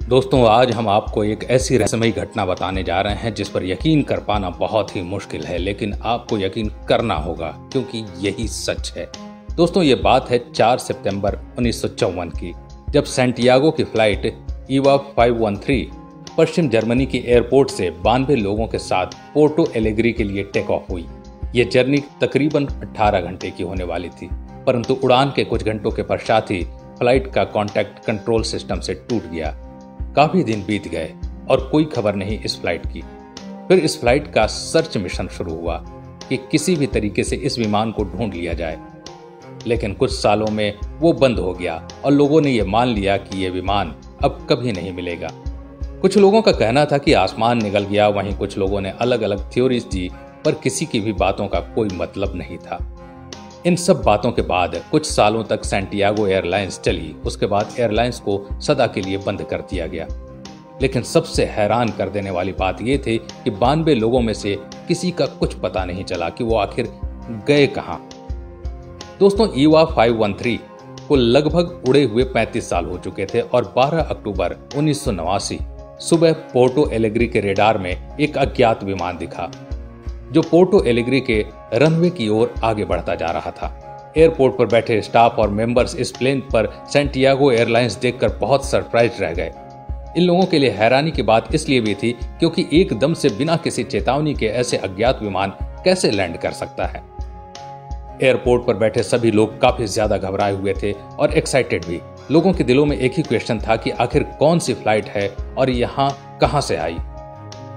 दोस्तों, आज हम आपको एक ऐसी रहस्यमयी घटना बताने जा रहे हैं जिस पर यकीन कर पाना बहुत ही मुश्किल है, लेकिन आपको यकीन करना होगा क्योंकि यही सच है। दोस्तों, ये बात है 4 सितंबर 1954 की, जब सैंटियागो की फ्लाइट ईवा 513 पश्चिम जर्मनी की एयरपोर्ट से 92 लोगों के साथ पोर्टो एलेग्री के लिए टेक ऑफ हुई। ये जर्नी तकरीबन 18 घंटे की होने वाली थी, परंतु उड़ान के कुछ घंटों के पश्चात ही फ्लाइट का कॉन्टैक्ट कंट्रोल सिस्टम से टूट गया। काफी दिन बीत गए और कोई खबर नहीं इस फ्लाइट की। फिर इस फ्लाइट का सर्च मिशन शुरू हुआ कि किसी भी तरीके से इस विमान को ढूंढ लिया जाए, लेकिन कुछ सालों में वो बंद हो गया और लोगों ने यह मान लिया कि यह विमान अब कभी नहीं मिलेगा। कुछ लोगों का कहना था कि आसमान निगल गया, वहीं कुछ लोगों ने अलग अलग थ्योरीज दी, पर किसी की भी बातों का कोई मतलब नहीं था। इन सब बातों के बाद कुछ सालों तक सैंटियागो एयरलाइंस चली। उसके बाद एयरलाइंस को सदा के लिए बंद कर दिया गया। लेकिन सबसे हैरान कर देने वाली बात यह थी कि 92 लोगों में से किसी का कुछ पता नहीं चला कि वो आखिर गए कहां। दोस्तों, ईवा 513 को लगभग उड़े हुए 35 साल हो चुके थे और 12 अक्टूबर 1989 सुबह पोर्टो एलेग्री के रेडार में एक अज्ञात विमान दिखा जो पोर्टो एलेग्री के रनवे की ओर आगे बढ़ता जा रहा था। एयरपोर्ट पर बैठे स्टाफ और मेंबर्स इस प्लेन पर सैंटियागो एयरलाइंस देखकर बहुत सरप्राइज रह गए। इन लोगों के लिए हैरानी की बात इसलिए भी थी क्योंकि एकदम से बिना किसी चेतावनी के ऐसे अज्ञात विमान कैसे लैंड कर सकता है। एयरपोर्ट पर बैठे सभी लोग काफी ज्यादा घबराए हुए थे और एक्साइटेड भी। लोगों के दिलों में एक ही क्वेश्चन था कि आखिर कौन सी फ्लाइट है और यहाँ कहां से आई।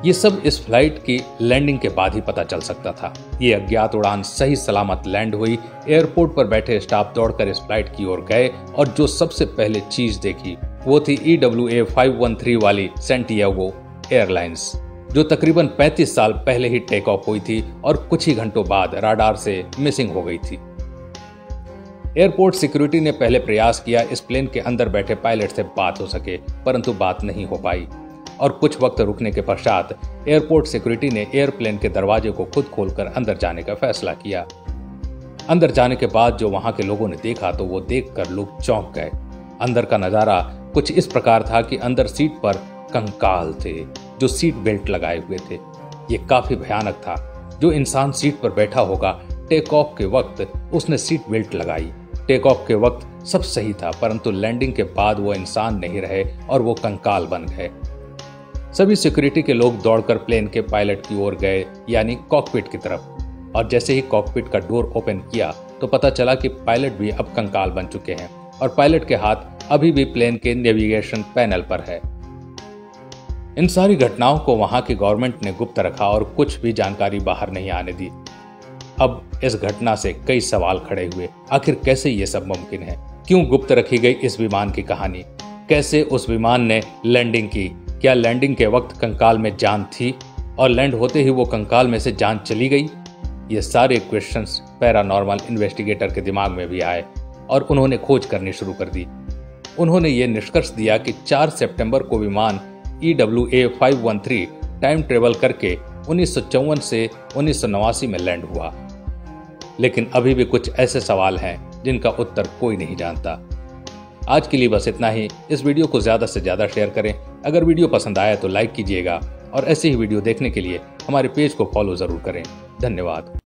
ये सब इस फ्लाइट की लैंडिंग के बाद ही पता चल सकता था। ये अज्ञात उड़ान सही सलामत लैंड हुई। एयरपोर्ट पर बैठे स्टाफ दौड़कर इस फ्लाइट की ओर गए और जो सबसे पहले चीज देखी वो थी EWA 513 वाली सैंटियागो एयरलाइंस, जो तकरीबन 35 साल पहले ही टेक ऑफ हुई थी और कुछ ही घंटों बाद राडार से मिसिंग हो गई थी। एयरपोर्ट सिक्योरिटी ने पहले प्रयास किया इस प्लेन के अंदर बैठे पायलट से बात हो सके, परंतु बात नहीं हो पाई और कुछ वक्त रुकने के पश्चात एयरपोर्ट सिक्योरिटी ने एयरप्लेन के दरवाजे को खुद खोलकर अंदर जाने का फैसला किया। अंदर जाने के बाद जो वहां के लोगों ने देखा तो वो देखकर लोग चौंक गए। अंदर का नजारा कुछ इस प्रकार था कि अंदर सीट पर कंकाल थे जो सीट बेल्ट लगाए हुए थे। ये काफी भयानक था। जो इंसान सीट पर बैठा होगा, टेक ऑफ के वक्त उसने सीट बेल्ट लगाई। टेक ऑफ के वक्त सब सही था, परंतु लैंडिंग के बाद वो इंसान नहीं रहे और वो कंकाल बन गए। सभी सिक्योरिटी के लोग दौड़कर प्लेन के पायलट की ओर गए, यानी कॉकपिट की तरफ, और जैसे ही कॉकपिट का डोर ओपन किया तो पता चला कि पायलट भी अब कंकाल बन चुके हैं और पायलट के हाथ अभी भी प्लेन के नेविगेशन पैनल पर है। इन सारी घटनाओं को वहां की गवर्नमेंट ने गुप्त रखा और कुछ भी जानकारी बाहर नहीं आने दी। अब इस घटना से कई सवाल खड़े हुए। आखिर कैसे ये सब मुमकिन है? क्यों गुप्त रखी गई इस विमान की कहानी? कैसे उस विमान ने लैंडिंग की? क्या लैंडिंग के वक्त कंकाल में जान थी और लैंड होते ही वो कंकाल में से जान चली गई? ये सारे क्वेश्चंस पैरानॉर्मल इन्वेस्टिगेटर के दिमाग में भी आए और उन्होंने खोज करनी शुरू कर दी। उन्होंने ये निष्कर्ष दिया कि 4 सितंबर को विमान EWA 513 टाइम ट्रेवल करके 1954 से 1989 में लैंड हुआ। लेकिन अभी भी कुछ ऐसे सवाल हैं जिनका उत्तर कोई नहीं जानता। आज के लिए बस इतना ही। इस वीडियो को ज्यादा से ज्यादा शेयर करें। अगर वीडियो पसंद आया तो लाइक कीजिएगा और ऐसे ही वीडियो देखने के लिए हमारे पेज को फॉलो जरूर करें। धन्यवाद।